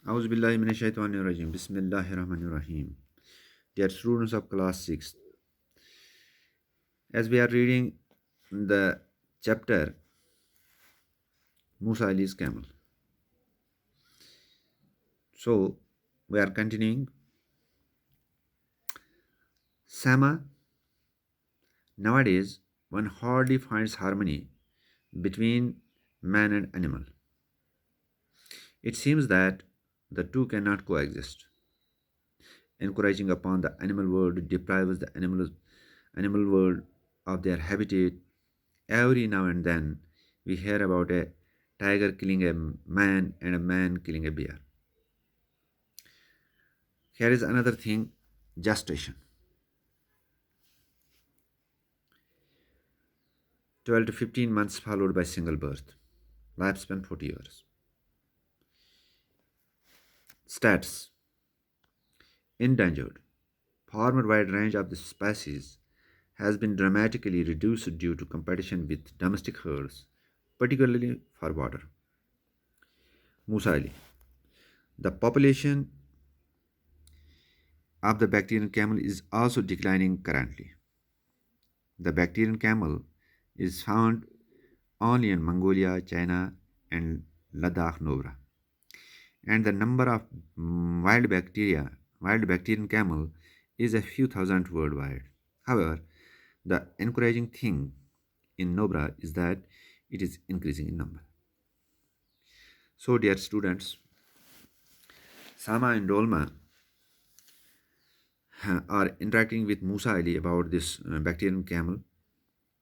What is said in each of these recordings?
A'udhu billahi minash shaitanir rajim. Bismillahir rahmanir rahim. Dear students of class 6, as we are reading the chapter Musa Ali's camel, so we are continuing. Sama, nowadays one hardly finds harmony between man and animal. It seems that the two cannot coexist. Encouraging upon the animal world deprives the animal world of their habitat. Every now and then we hear about a tiger killing a man and a man killing a bear. Here is another thing: gestation. 12 to 15 months followed by single birth. Lifespan 40 years. Stats: endangered. Former wide range of the species has been dramatically reduced due to competition with domestic herds, particularly for water. Musa Ali. The population of the bacterian camel is also declining currently. The bacterian camel is found only in Mongolia, China, and Ladakh Nobra. And the number of wild bacterian camel is a few thousand worldwide. However, the encouraging thing in Nobra is that it is increasing in number. So, dear students, Sama and Dolma are interacting with Musa Ali about this bacterian camel.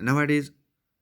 nowadays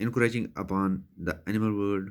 encouraging upon the animal world.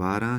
12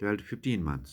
12 to 15 months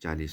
40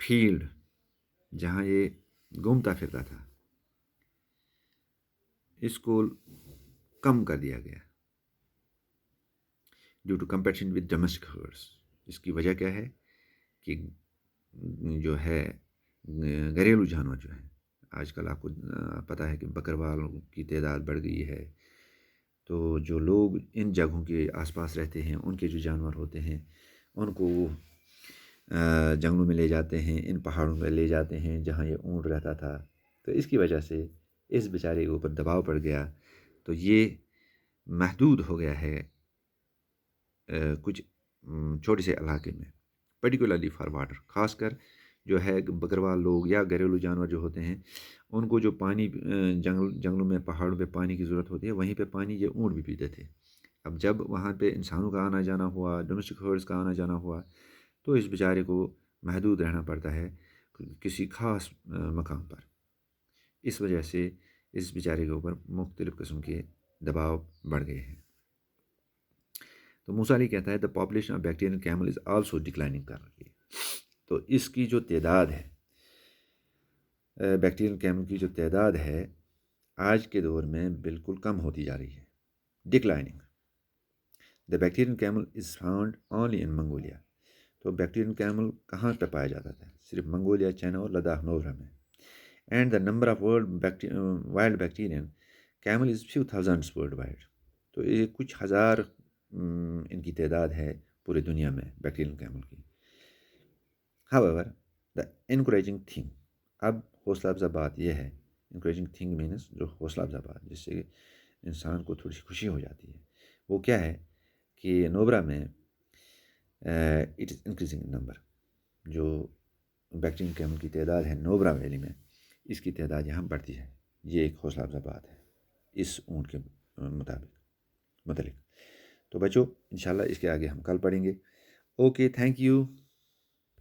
field جہاں یہ گھومتا پھرتا تھا اس کو کم کر دیا گیا due to competition with domestic herds. اس کی وجہ کیا ہے کہ جو ہے گھریلو جانور جو ہیں آج کل آپ کو پتہ ہے کہ بکروالوں کی تعداد بڑھ گئی ہے. تو جو لوگ ان جگہوں کے آس پاس رہتے ہیں ان کے جو جانور ہوتے ہیں ان کو وہ جنگلوں میں لے جاتے ہیں، ان پہاڑوں پہ لے جاتے ہیں جہاں یہ اونٹ رہتا تھا. تو اس کی وجہ سے اس بیچارے کے اوپر دباؤ پڑ گیا. تو یہ محدود ہو گیا ہے کچھ چھوٹے سے علاقے میں، پرٹیکولرلی فار واٹر. خاص کر جو ہے بکروال لوگ یا گھریلو جانور جو ہوتے ہیں ان کو جو پانی جنگلوں میں پہاڑوں پہ پانی کی ضرورت ہوتی ہے وہیں پہ پانی یہ اونٹ بھی پیتے تھے. اب جب وہاں پہ انسانوں کا آنا جانا ہوا، ڈومیسٹک ہرڈز کا آنا جانا ہوا، تو اس بیچارے کو محدود رہنا پڑتا ہے کسی خاص مقام پر. اس وجہ سے اس بیچارے کے اوپر مختلف قسم کے دباؤ بڑھ گئے ہیں. تو موسیٰ علی کہتا ہے the population of Bactrian camel is also declining کر رہی ہے. تو اس کی جو تعداد ہے بیکٹیرین کیمل کی جو تعداد ہے آج کے دور میں بالکل کم ہوتی جا رہی ہے، declining. The Bactrian camel is found only in Mongolia. تو بیکٹیرین کیمل کہاں پہ پایا جاتا تھا؟ صرف منگولیا، چائنا اور لداخ نوبرا میں. And the number of wild Bactrian camel is few thousands worldwide. تو یہ کچھ ہزار ان کی تعداد ہے پورے دنیا میں بیکٹیرین کیمل کی. However, the encouraging thing، اب حوصلہ افزا بات یہ ہے، encouraging thing means جو حوصلہ افزا بات جس سے انسان کو تھوڑی سی خوشی ہو جاتی ہے، وہ کیا ہے کہ نوبرا میں اٹ از انکریزنگ نمبر. جو بیکٹیرین کیمل کی تعداد ہے نوبرا ویلی میں اس کی تعداد یہاں بڑھتی ہے. یہ ایک حوصلہ افزا بات ہے اس اونٹ کے متعلق. تو بچوں انشاءاللہ اس کے آگے ہم کل پڑھیں گے. Okay, thank you.